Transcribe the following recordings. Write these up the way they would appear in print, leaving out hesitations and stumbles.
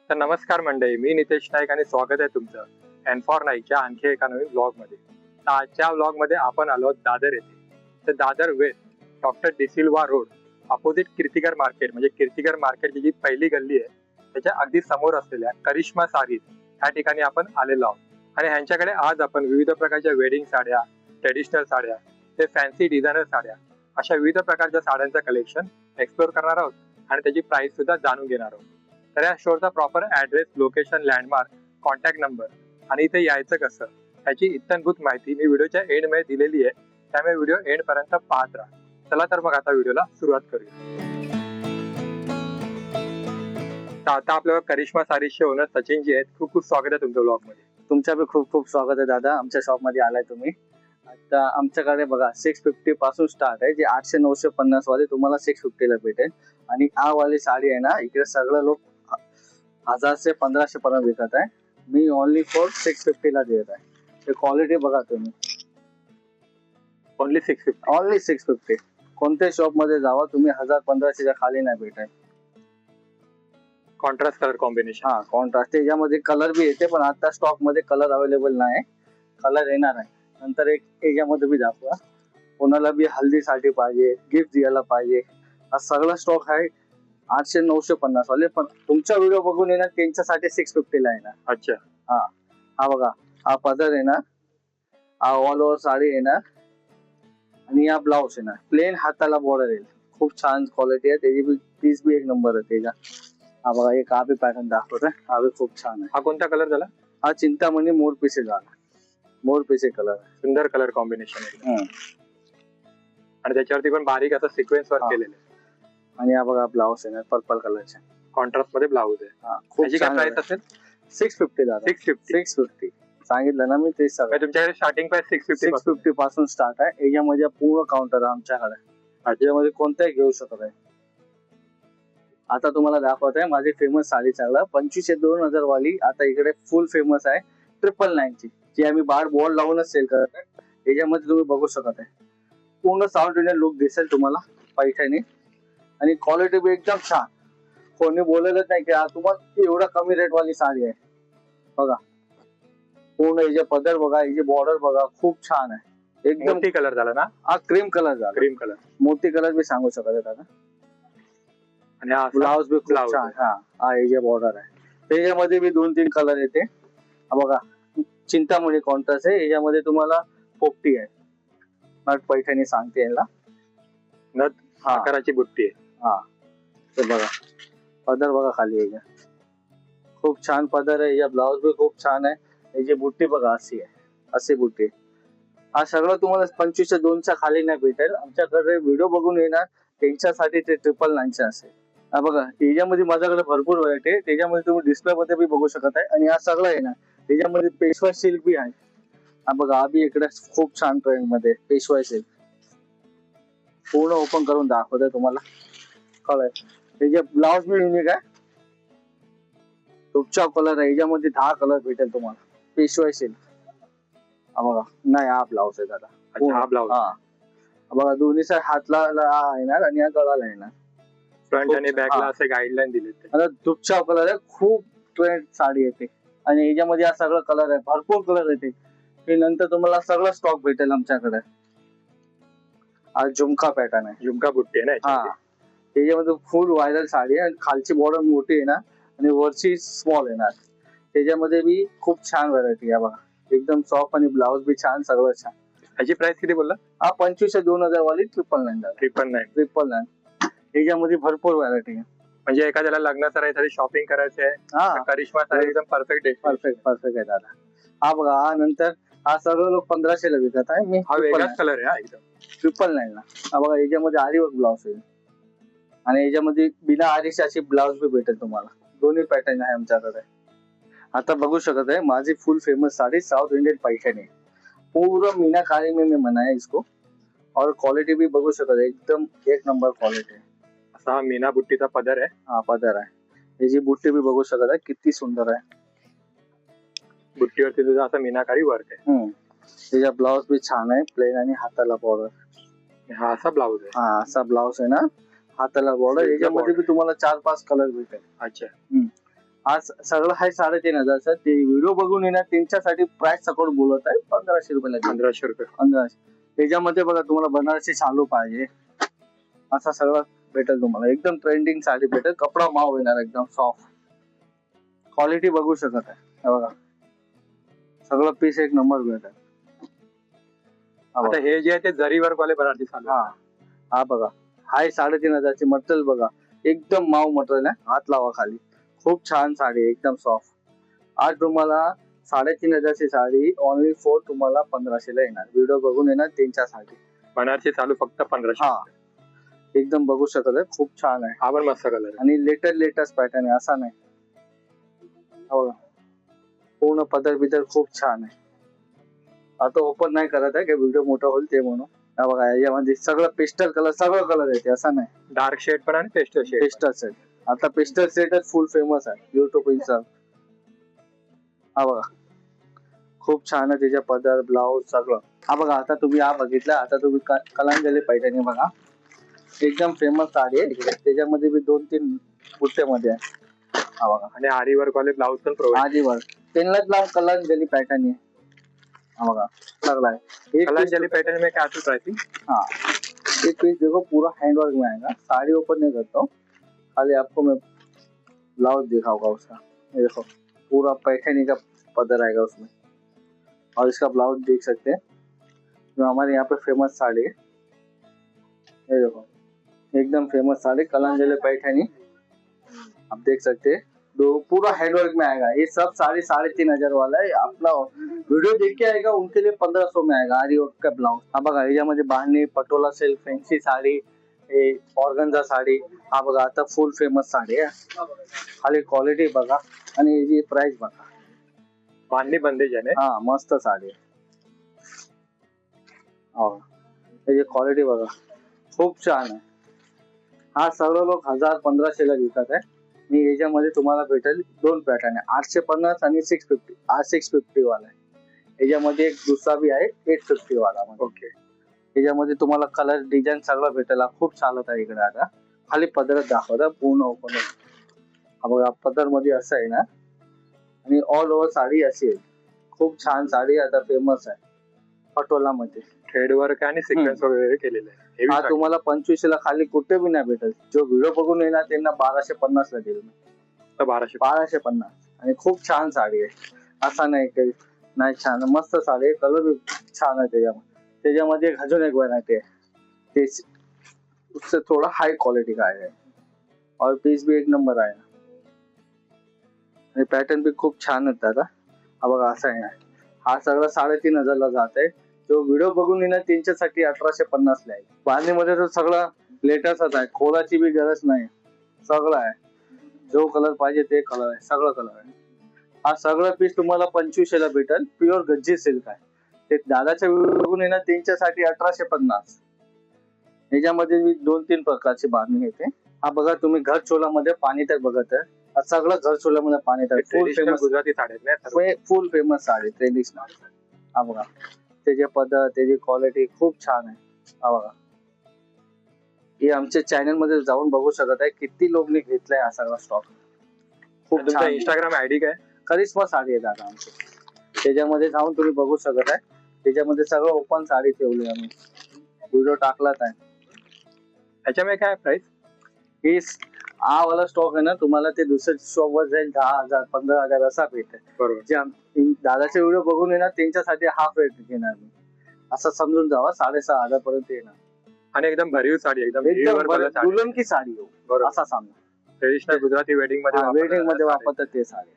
तर नमस्कार मंडळी, मी नितेश नाईक आणि स्वागत आहे तुमचं एन4 नाईकच्या आणखी एका नवीन ब्लॉग मध्ये. तर आजच्या ब्लॉग मध्ये आपण आलो दादर येथे. तर Dadar west doctor D'Silva road opposite Kirtikar market, म्हणजे कीर्तिकर मार्केटची जी पहिली गल्ली आहे त्याच्या अगदी समोर असलेल्या करिश्मा सारीज ह्या ठिकाणी आपण आलेलो आहोत. आणि ह्यांच्याकडे आज आपण विविध प्रकारच्या वेडिंग साड्या, ट्रेडिशनल साड्या, ते फॅन्सी डिझायनर साड्या, अशा विविध प्रकारच्या साड्यांचं कलेक्शन एक्सप्लोर करणार आहोत आणि त्याची प्राइस सुद्धा जाणून घेणार आहोत. तर या स्टोअरचा proper address, location, landmark, contact number आणि इथे यायचं कसं याची इत्थंभूत माहिती मी व्हिडिओच्या एंड मध्ये दिलेली आहे, त्यामुळे व्हिडिओ एंड पर्यंत पाहत राहा. चला तर मग आता व्हिडिओला सुरुवात करूया. तर आता आपल्याला करिश्मा सारीजचे ओनर सचिनजी आहेत. खूप खूप स्वागत आहे तुमच्या ब्लॉग मध्ये. तुमचं बी खूप खूप स्वागत आहे दादा. आमच्या शॉप मध्ये आलाय तुम्ही. आता आमच्याकडे बघा 650 पासून स्टार्ट आहे, जे 800-950 वाले तुम्हाला 650 ला भेटेल. आणि आ वाली साडी आहे ना, इकडे सगळे लोक 1000 से 1500 पर्यंत विकत आहे. मी ओनली फॉर 650 ला देत आहे. ते क्वालिटी बघा तुम्ही. ओनली 650. ओनली 650. कोणत्या शॉप मध्ये जावा तुम्ही 1000-1500 च्या खाली नाही भेटेल. Contrast colour combination. हा, कॉन्ट्रास्ट. त्याच्यामध्ये कलर बी येते, पण आता स्टॉक मध्ये कलर अवेलेबल नाही. कलर येणार आहे नंतर. एक याच्यामध्ये बी दाखवा. कोणाला बी हल्दीसाठी पाहिजे, गिफ्ट द्यायला पाहिजे, हा सगळा स्टॉक आहे. 800-950 वाले, पण तुमचा व्हिडिओ बघून येणार त्यांच्यासाठी 650 ला येणार. अच्छा. हा, हा बघा. हा पदर येणार, हा ऑल ओव्हर साडी येणार आणि हा ब्लाउज येणार. प्लेन हाताला बॉर्डर येईल. खूप छान क्वालिटी आहे त्याची. पीस बी एक नंबर आहे त्याचा. हा बघा, एक हा बी पॅटर्न दाखवतोय. हा बी खूप छान आहे. हा कोणता कलर झाला? हा चिंतामणी मोर पिसे झाला. मोर पिसे कलर. सुंदर कलर कॉम्बिनेशन आहे आणि त्याच्यावरती पण बारीक असं सिक्वेन्स वर्क केलेलं आहे. आणि हा बघा ब्लाउज आहे पर्पल कलरचा. कॉन्ट्रास्ट मध्ये ब्लाउज आहे. त्याची काय प्राइस असेल? 650 दादा. 650 सांगितलं ना मी. ते सगळं तुमच्याकडे स्टार्टिंग प्राइस 650 पासून स्टार्ट आहे. याच्यामध्ये पूर्ण काउंटर आहे आमच्याकडे. याच्यामध्ये कोणताही घेऊ शकत आहे. आता तुम्हाला दाखवत आहे माझी फेमस साडी. चांगला 2500-2000 वाली आता इकडे फुल फेमस आहे 999 ची, जी आम्ही बाहेर बोर्ड लावूनच सेल करत आहे. याच्यामध्ये तुम्ही बघू शकत आहे पूर्ण साऊथ इंडियन लुक दिसेल तुम्हाला पैठणी. आणि क्वालिटी बी एकदम छान. कोणी बोललेलंच नाही की तुम्हाला एवढा कमी रेट वाली साडी आहे. बघा पूर्ण याचे पदर बघा, याचे बॉर्डर बघा, खूप छान आहे एकदम. मोती कलर झाला ना? हा क्रीम कलर झाला. Cream colour. मोती कलर बी सांगू शकत आहे दादा. आणि हा ब्लाउज बी खूप छान. हा याचे बॉर्डर आहे. त्याच्यामध्ये बी 2-3 कलर येते. हा बघा, चिंतामणी कॉन्ट्रास्ट आहे. याच्यामध्ये तुम्हाला पोपटी आहे. नट पैठणी सांगते याला. नथ आकाराची बुट्टी आहे. हा, ते बघा पदर बघा खाली याच्या. खूप छान पदर आहे. या ब्लाउज बी खूप छान आहे. याची बुट्टी बघा अशी आहे. अशी बुट्टी. हा सगळं तुम्हाला 2502 खाली नाही भेटेल. आमच्याकडे व्हिडिओ बघून येणार त्यांच्यासाठी ते 999 असेल. हा बघा, याच्यामध्ये माझ्याकडे भरपूर व्हरायटी आहे. त्याच्यामध्ये तुम्ही डिस्प्ले मध्ये बी बघू शकत आहे. आणि हा सगळं येणार त्याच्यामध्ये पेशवाई सिल्क बी आहे. हा बघा, हा बी इकडे खूप छान ट्रेंड मध्ये पेशवाई सिल्क. पूर्ण ओपन करून दाखवतोय तुम्हाला. कलर त्याचे ब्लाउज बी युनिक आहे. तुमचा कलर आहे. याच्यामध्ये 10 कलर भेटेल तुम्हाला. पेशवाई सिल्क. हा बघा, नाही हा ब्लाउज आहे दादा. हा ब्लाउज. हा बघा, दोन्ही साईड हातला येणार आणि या गळाला येणार. फ्रंट आणि बॅकला असे गाईडलाईन दिले. आता दुपचा कलर आहे. खूप ट्रेंड साडी येते. आणि याच्यामध्ये हा सगळं कलर आहे. भरपूर कलर येते. हे नंतर तुम्हाला सगळं स्टॉक भेटेल आमच्याकडे. हा झुमका पॅटर्न आहे. झुमका बुट्टी आहे ना? हा, त्याच्यामध्ये फुल व्हायरल साडी आहे. आणि खालची बॉर्डर मोठी येणार आणि वरची स्मॉल येणार. त्याच्यामध्ये बी खूप छान व्हरायटी आहे बघा. एकदम सॉफ्ट आणि ब्लाउज बी छान, सगळं छान. याची प्राइस किती बोलला? हा 2500-2000 वाली 999. 999. याच्यामध्ये भरपूर व्हरायटी आहे. म्हणजे एखाद्याला लग्नाचं एखादी शॉपिंग करायचं आहे, करिश्मा साडी एकदम परफेक्ट आहे दादा. हा बघा, हा नंतर हा सर्व लोक 1500 ला विकत आहे. मी हा वेगळाच कलर आहे एकदम. 999 ला. हा बघा, याच्यामध्ये आरी वर्क ब्लाउज येईल आणि याच्यामध्ये बिना आरीची अशी ब्लाउज बी भेटेल तुम्हाला. दोन्ही पॅटर्न आहे आमच्याकडे. आता बघू शकत आहे माझी फुल famous sari south Indian Paithani. पूरा मीनाकारी में मना है इसको. और क्वालिटी भी बघू शकत आहे. एकदम एक नंबर क्वालिटी आहे. असा हा मीना बुट्टीचा पदर आहे. हा पदर आहे. याची बुट्टी बी बघू शकत आहे किती सुंदर आहे. बुट्टीवरती तुझा असा मीनाकारी वर्क आहे. त्याचा ब्लाउज बी छान आहे. प्लेन आणि हाताला बॉर्डर. हा असा ब्लाउज आहे. हा असा ब्लाउज आहे ना, हाताला बॉर्डर. याच्यामध्ये बी तुम्हाला 4-5 कलर भेटेल. अच्छा. आज सगळं आहे 3,500. ते व्हिडिओ बघून येणार त्यांच्यासाठी प्राइस सकट बोलत आहे 1,500 रुपयाला. 1500 रुपये. 1500. त्याच्यामध्ये बघा तुम्हाला बनारसी शालू पाहिजे असा सगळं भेटेल तुम्हाला. एकदम ट्रेंडिंग साडी भेटेल. कपडा माव येणार एकदम सॉफ्ट. क्वालिटी बघू शकत आहे. हे बघा सगळं पीस एक नंबर भेटेल. आता हे जे आहे ते जरी वर्क वाले बनारसी साडी. हा हा बघा हाय 3,500 मटेरियल बघा. एकदम माव मटेरियल आहे. हात लावा खाली. खूप छान साडी आहे, एकदम सॉफ्ट. आज तुम्हाला 3,500 साडी ओनली फॉर तुम्हाला 1,500 ला येणार. व्हिडिओ बघून येणार त्यांच्यासाठी. बनारसी चालू फक्त 1500. हा एकदम बघू शकत आहे. खूप छान आहे. हा पण मस्त कलर आहे. आणि लेटेस्ट पॅटर्न आहे असा नाही. हो पूर्ण पदर बिदर खूप छान आहे. आता ओपन नाही करत आहे की व्हिडिओ मोठा होईल ते म्हणून. हा बघा याच्यामध्ये सगळं पेस्टल कलर सगळं कलर येते असं नाही. डार्क शेड पण आणि पेस्टल शेड. पेस्टल सेट आता पेस्टल सेटच फुल फेमस आहे युट्यूब इंस्टा. हा बघा खूप छान आहे. त्याच्या पदर ब्लाउज सगळं. हा बघा आता तुम्ही हा बघितला. आता तुम्ही कलांजली पैठणी बघा. एकदम फेमस साडी आहे इकडे. त्याच्यामध्ये बी 2-3 बुट्ट्यामध्ये आहे. हा बघा आणि आरी वर्क वाले ब्लाउज पण प्रोव्हाइड. आजीवर त्यांनाच नाव कलांजली पैठणी आहे. हा बगा सगला है। कलांजलि पैटर्न में क्या आता प्राइसिंग? हाँ एक पीस देखो पूरा हैंडवर्क में आएगा। साड़ी ओपन नहीं करता हूँ, खाली आपको मैं ब्लाउज दिखाऊंगा उसका। ये देखो पूरा पैठनी का पदर आएगा उसमें, और इसका ब्लाउज देख सकते हैं जो हमारे यहाँ पे फेमस साड़ी है। ये देखो एकदम फेमस साड़ी कलांजलि पैठनी, आप देख सकते हैं। दो पूरा हैंडवर्क में आएगा। ये सब साड़ी 3,500 वाला है। अपना वीडियो देख के आएगा उनके लिए 1,500 में आएगा आरी वर्क का ब्लाउज। हा बघा याच्यामध्ये बांधणी, पटोला सिल्क, फॅन्सी साडी, हे ऑर्गन्झा साडी, हा बघा आता फुल फेमस साडी आहे। खाली क्वालिटी बघा आणि याची प्राइस बघा। बांधणी बंदेज आहे ना? हा मस्त साडी आहे। हो याची क्वालिटी बघा खूप छान आहे। हा सर्व लोक 1,000-1,500 ला विकत आहे। मी याच्यामध्ये तुम्हाला भेटेल दोन पॅटर्न आहे, 850 आणि 650। हा 650 वाला आहे। याच्यामध्ये एक दुसरा भी आहे 850 वाला। ओके याच्यामध्ये तुम्हाला कलर डिझाईन सगळं भेटेल। खूप चालत आहे इकडे। आता खाली पदर दाखवता पूर्ण ओपन। हा बघा पदर मध्ये असं आहे ना, आणि ऑल ओव्हर साडी अशी आहे। खूप छान साडी आता फेमस आहे पटोला मध्ये। थ्रेड वर्क आणि सिक्वेन्स वगैरे केलेलं आहे। हा तुम्हाला 25 ला खाली कुठे भी नाही भेटेल। जो व्हिडिओ बघून येणार त्यांना 1,250 ला देईल। तर 1200 1250 आणि खूप छान साडी आहे। असा नाही काही नाही, छान मस्त साडी आहे। कलर छान आहे त्याच्यामध्ये। त्याच्यामध्ये अजून एक व्हरायटी आहे, ते उससे थोड़ा हाई क्वालिटी का है, और पीस भी एक नंबर आहे। आणि पॅटर्न भी खूप छान आहे दादा। हा बघा असा आहे। हा सगळं 3,500 ला जात आहे। जो व्हिडिओ बघून येणार त्यांच्यासाठी 1,850 ला आहे। बांधणीमध्ये तर सगळं लेटेस्टच आहे, खोलाची भी गरज नाही, सगळं आहे। जो कलर पाहिजे ते कलर आहे, सगळं कलर आहे। हा सगळं पीस तुम्हाला 2500 ला भेटेल। प्युअर गज्जी सिल्क आहे। ते दादाच्या व्हिडिओ बघून येणार त्यांच्यासाठी 1,850। याच्यामध्ये 2-3 प्रकारची बांधणी येते। हा बघा तुम्ही घर चोलामध्ये पाणी तर बघत आहे, हा सगळं घर चोलामध्ये पाणी तर फुल फेमस गुजराती साड्या आहेत, फुल फेमस साडी ट्रेडिशनल। हा बघा त्याची पद्धत, त्याची क्वालिटी खूप छान आहे। हा बघा हे आमच्या चॅनल मध्ये जाऊन बघू शकत आहे किती लोकांनी घेतलाय हा सगळा स्टॉक। खूप तुमचा छान इंस्टाग्राम आयडी काय? करिश्मा साडी आहे दादा आमची। त्याच्यामध्ये जाऊन तुम्ही बघू शकत आहे। त्याच्यामध्ये सगळं ओपन साडी ठेवली आम्ही, व्हिडिओ टाकलाच आहे। त्याच्यामध्ये काय प्राइस? हे हा वाला स्टॉक आहे ना, तुम्हाला ते दुसऱ्या शॉप वर जाईल 10,000 15,000 असा भेटेल। बरोबर। जे दादाचे व्हिडिओ बघून येणार त्यांच्यासाठी हाफ रेट घेणार मी, असं समजून जावा। 6,500 पर्यंत येणार। आणि एकदम भरीव साडी, एकदम दुल्हन की साडी हो, बरोबर असा सांगा। ट्रेडिशनल गुजराती वेडिंग मध्ये वेडिंग मध्ये वापरतात ते साडी।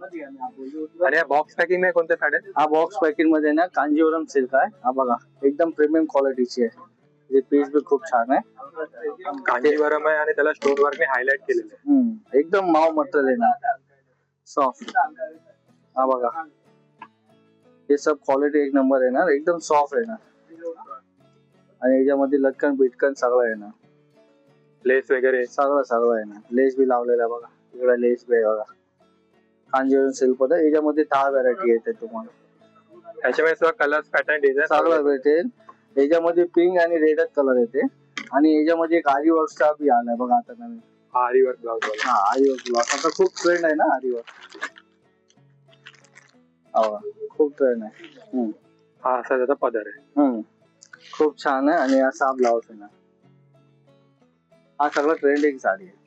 आणि बॉक्स पॅकिंग मध्ये कोणत्या साड्या? हा बॉक्स पॅकिंग मध्ये ना कांजीवरम सिल्क आहे। हा बघा एकदम प्रीमियम क्वालिटीची आहे। जे पीस भी खूप छान आहे। कांजीवरम आहे आणि त्याला स्टोन वर्क ने हायलाइट केलेलं आहे। एकदम माव मटेरियल आहे ना, सॉफ्ट। हा बघा हे सब क्वालिटी एक नंबर आहे ना, एकदम सॉफ्ट आहे ना। आणि याच्यामध्ये लटकन बिटकन सगळं आहे ना, लेस वगैरे सगळं आहे ना। लेस भी लावलेला बघा, इकडे लेस भी आहे बघा। कांजीवरम सिल्क मध्ये याच्यामध्ये 10 व्हरायटी येते तुम्हाला। त्याच्यामध्ये सगळं कलर्स पॅटर्न डिझाइन सगळं भेटेल। याच्यामध्ये पिंक आणि रेडच कलर येते। आणि याच्यामध्ये एक आरी वर्कचा बी आलाय बघा आता नवीन, हा आरीवर्क ब्लाउज वाला. हा आरीवर्क ब्लाउज आता खूप ट्रेंड आहे ना आरीवर्क. खूप ट्रेंड आहे. हा असा त्याचा पदर आहे. खूप छान आहे आणि असा ब्लाउज आहे ना. हा सगळं ट्रेंडिंग साडी आहे.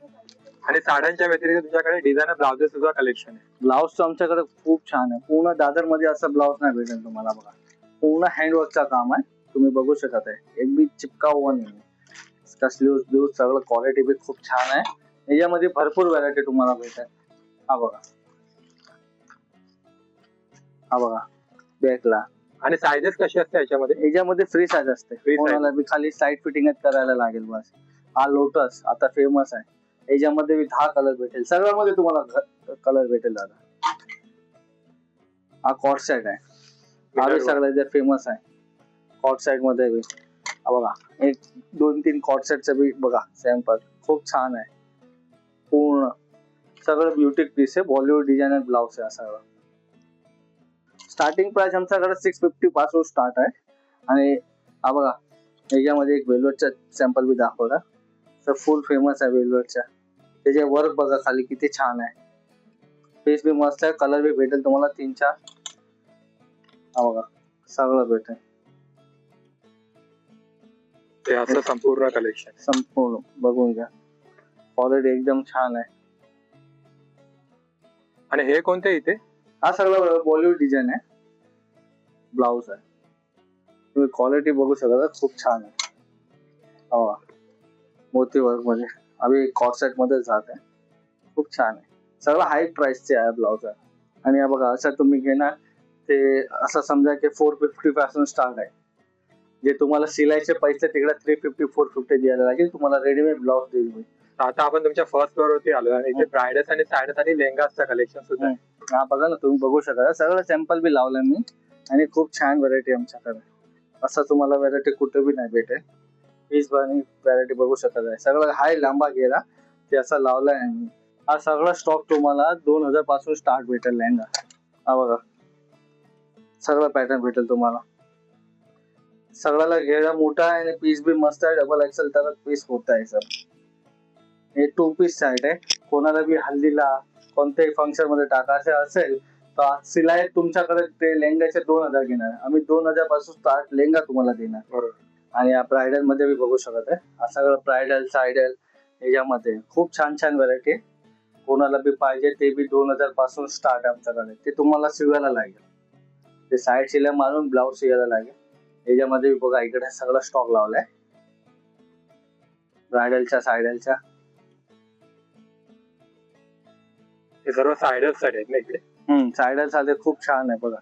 आणि साड्यांच्या व्यतिरिक्त तुझ्याकडे डिझायनर ब्लाउजेस सुद्धा कलेक्शन आहे. ब्लाउज आमच्याकडे खूप छान आहे. पूर्ण दादर मध्ये असं ब्लाउज नाही भेटेल तुम्हाला. बघा पूर्ण हँडवर्कचा काम आहे. तुम्ही बघू शकत आहे. एक बी चिपकावा नाही. स्लीव्ह ब्लाउज सगळं क्वालिटी बी खूप छान आहे. याच्यामध्ये भरपूर व्हरायटी तुम्हाला भेटेल. हा बघा बॅकला. आणि साईजेस कशी असते याच्यामध्ये? याच्यामध्ये फ्री साईज असते. कोणाला बी खाली साईड फिटिंगच करायला लागेल बस. हा लोटस आता फेमस आहे. याच्यामध्ये 10 कलर भेटेल. सगळ्यामध्ये तुम्हाला कलर भेटेल दादा. हा कॉट सेट आहे. हा बी सगळ्यात फेमस आहे. कॉट सेट मध्ये बी बघा 1 2 3 कॉट सेटचं बी बघा सॅम्पल खूप छान आहे. पूर्ण सगळं ब्युटिक पीस आहे. बॉलिवूड डिझायनर ब्लाउज आहे सगळं. स्टार्टिंग प्राइस आमच्याकडे 650 पासून स्टार्ट आहे. आणि हा बघा याच्यामध्ये एक वेल्वेटचा सॅम्पल बी दाखवला. तर फुल फेमस आहे वेल्वेटचा. त्याचे वर्क बघा खाली किती छान आहे. पीस बी मस्त आहे. कलर बी भेटेल तुम्हाला 3-4. हा बघा सगळं भेटेल. ते असं संपूर्ण कलेक्शन संपूर्ण बघून घ्या. क्वालिटी एकदम छान आहे. आणि हे कोणते इथे? हा सगळं बॉलिवूड डिझाईन आहे. ब्लाउज आहे. तुम्ही क्वालिटी बघू शकता खूप छान आहे. मोती वर्क मध्ये अभी कॉट सेट मध्ये जात आहे. खूप छान आहे. सगळं हाय प्राइसचे आहे ब्लाउज आहे. आणि हा बघा असं तुम्ही घेणार ते असं समजा की 450 पासून स्टार्ट आहे. जे तुम्हाला शिलाईचे पैसे तिकडे 350 450 द्यायला लागेल. तुम्हाला रेडीमेड ब्लाउज देईल मी. आता आपण तुमच्या फर्स्ट फ्लोर वरती आलो आणि इथे ब्रायडल्स आणि साड्यात आणि लेहंगाचं कलेक्शन सुद्धा आहे. हा बघा ना तुम्ही बघू शकता. सगळं सॅम्पल बी लावलंय मी. आणि खूप छान व्हरायटी आमच्याकडे. असं तुम्हाला व्हरायटी कुठे बी नाही भेटेल. पीस आणि व्हरायटी बघू शकत आहे. सगळं हाय लांबा गेला ते असं लावलंय मी. हा सगळा स्टॉक तुम्हाला 2000 पासून स्टार्ट भेटेल लेहंगा. हा बघा सगळं पॅटर्न भेटेल तुम्हाला. सगळ्याला घेरा मोठा आहे आणि पीस बी मस्त आहे. डबल एक्सेल तर पीस होत आहे सर. हे 2 पीस साईड आहे. कोणाला बी हल्दीला कोणत्याही फंक्शन मध्ये टाकायचे असेल तर सिलाई तुमच्याकडे ते लेहंगाचे 2000 घेणार. आम्ही 2000 पासून स्टार्ट लेहंगा तुम्हाला देणार. बरोबर. आणि या ब्रायडल मध्ये बी बघू शकत आहे. हा सगळं ब्रायडल सायडल याच्यामध्ये खूप छान छान व्हरायटी. कोणाला बी पाहिजे ते बी 2000 पासून स्टार्ट आहे आमच्याकडे. ते तुम्हाला शिवायला लागेल. ते साईड शिलाई मारून ब्लाउज शिवायला लागेल. याच्यामध्ये बघा इकडे सगळं स्टॉक लावलाय ब्रायडलच्या सायडलच्या. हे सर्व सायडर्स साठी आहेत ना इकडे? सायडल साठी खूप छान आहे बघा.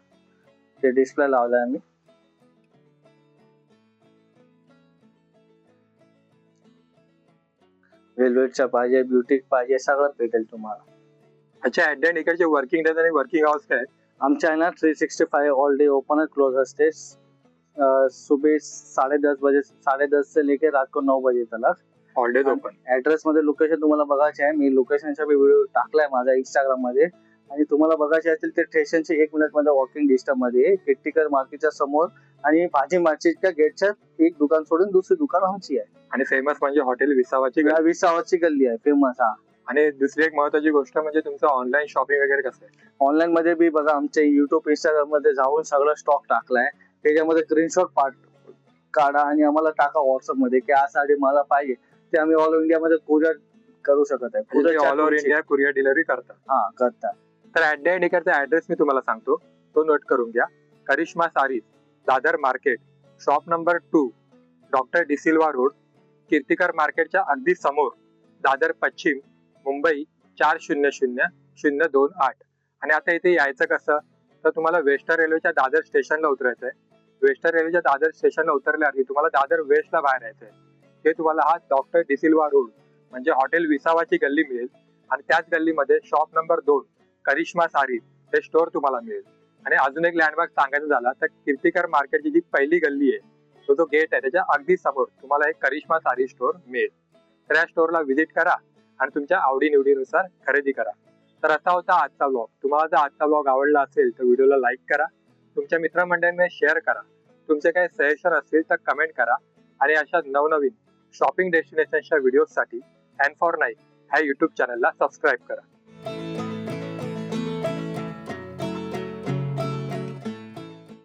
ते डिस्प्ले लावलाय आम्ही. वेल्वेटच्या पाहिजे ब्युटिक पाहिजे सगळं भेटेल तुम्हाला. अच्छा ऍट द एंड इकडचे वर्किंग डेज आणि वर्किंग आवर्स काय? आमच्या आहे ना 365 ऑल डे ओपन और क्लोज असते. सुबह 10:30 बजे 10:30 से लेके रात को 9 बजे तक ऑल डेज ओपन. ऍड्रेस मध्ये लोकेशन तुम्हाला बघायचे आहे. मी लोकेशनचा व्हिडिओ टाकलाय माझ्या इंस्टाग्राम मध्ये. आणि तुम्हाला बघायचे असतील ते स्टेशनचे 1 मिनिट मध्ये वॉकिंग डिस्टन्स मध्ये किट्टीकर मार्केटच्या समोर आणि भाजी मार्केटच्या गेटच्या एक दुकान सोडून दुसरी दुकान आमची आहे. आणि फेमस म्हणजे हॉटेल विसावाची गल्ली आहे फेमस. हा आणि दुसरी एक महत्वाची गोष्ट म्हणजे तुमचं ऑनलाईन शॉपिंग वगैरे कसं आहे? ऑनलाईन मध्ये बी बघा आमच्या युट्यूब इंस्टाग्राम मध्ये जाऊन सगळं स्टॉक टाकलाय. त्याच्यामध्ये स्क्रीनशॉट काढा आणि आम्हाला टाका व्हॉट्सअप मध्ये की आ साडी मला पाहिजे. ते आम्ही ऑल इंडिया मध्ये कुरिअर करू शकत आहे. All over India courier delivery करता? हा करता. तर ऍट द एंड इकडचा ऍड्रेस मी तुम्हाला सांगतो तो नोट करून घ्या. Karishma Sarees Dadar market shop number 2 doctor D'Silva road Kirtikar मार्केटच्या अगदी समोर दादर पश्चिम मुंबई 400028. आणि आता इथे यायचं कसं तर तुम्हाला वेस्टर्न रेल्वेच्या दादर स्टेशनला उतरायचंय. वेस्टर्न रेल्वेच्या दादर स्टेशनला उतरल्याआधी तुम्हाला दादर वेस्टला बाहेर यायचंय. ते तुम्हाला हा डॉक्टर डिसिल्वा रोड म्हणजे हॉटेल विसावाची गल्ली मिळेल. आणि त्याच गल्लीमध्ये शॉप नंबर 2 करिश्मा सारीज हे स्टोअर तुम्हाला मिळेल. आणि अजून एक लँडमार्क सांगायचं झाला तर कीर्तिकर मार्केटची जी पहिली गल्ली आहे तो जो गेट आहे त्याच्या अगदी समोर तुम्हाला एक करिश्मा सारी स्टोअर मिळेल. तर या स्टोअरला व्हिजिट करा आणि तुमच्या आवडीनिवडीनुसार खरेदी करा. तर असा होता आजचा व्लॉग. तुम्हाला जर आजचा व्लॉग आवडला असेल तर व्हिडिओला लाईक करा. तुमच्या मित्रमंडळींमध्ये शेअर करा. तुमचे काही सजेशन असतील तर कमेंट करा. आणि अशा नवनवीन शॉपिंग डेस्टिनेशनच्या व्हिडिओसाठी N4 Nike ह्या युट्यूब चॅनलला सबस्क्राईब करा.